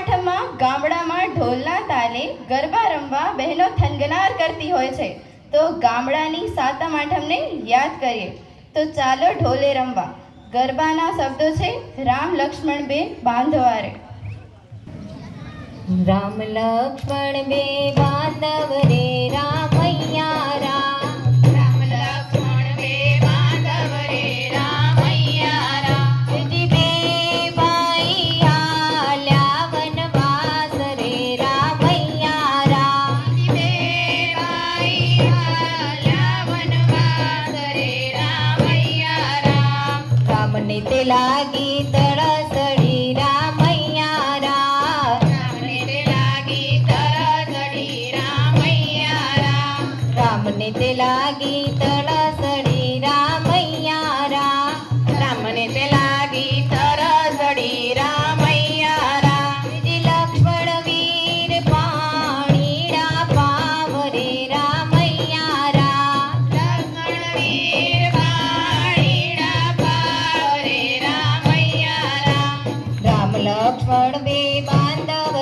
આઠમમાં ગામડામાં ઢોલના તાલે ગરબા રમવા બહેનો થનગનાર કરતી હોય છે. તો ગામડાની સાતમ આઠમને યાદ કરીએ તો ચાલો ઢોલે રમવા. ગરબાના શબ્દો છે રામ લક્ષ્મણ બે બાંધવા રે. राम लक्ष्मण बे बांधव रे रामैया राम. રામ લક્ષ્મણ બે બાંધવ રે રામૈયા રામ. जी बे भाई आल्या वनवास रे रामैया राम. બે ભાઈ આલ્યા વનવાસ રે રામૈયા રામ. राम ने ते लागी तळसडी रामैया राम. રામને તે લાગી તરસડી રામૈયા રામ. राम ने ते लागी तळसडी रामैया राम. રામને તે લાગી તરસડી રામૈયા રામ. जी लक्ष्मण वीर पाणीडा पाव रे रामैया राम. લક્ષ્મણ વીર પાણીડા પાવ રે રામૈયા રામ. राम लक्ष्मण बे बांधव